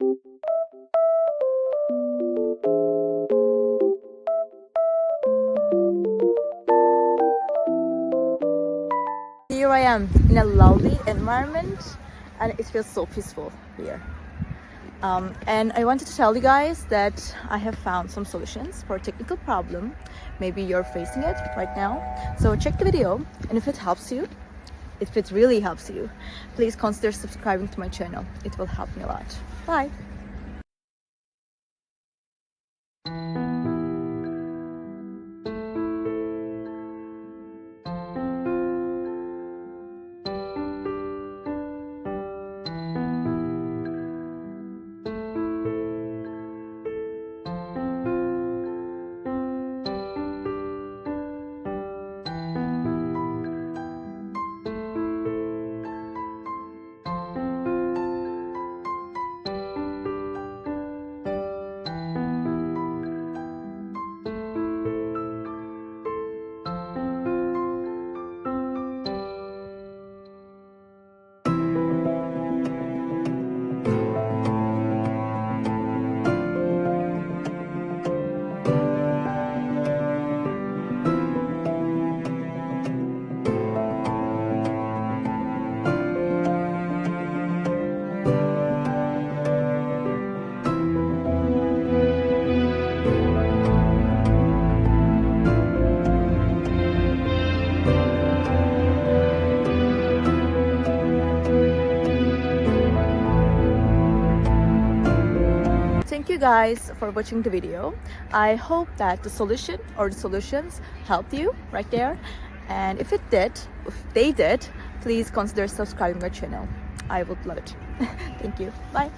Here I am in a lovely environment and it feels so peaceful here. And I wanted to tell you guys that I have found some solutions for a technical problem. Maybe you're facing it right now. So check the video, and if it helps you, if it really helps you, please consider subscribing to my channel. It will help me a lot. Bye! Thank you guys for watching the video. I hope that the solution or the solutions helped you right there. And if they did, please consider subscribing to my channel. I would love it. Thank you. Bye.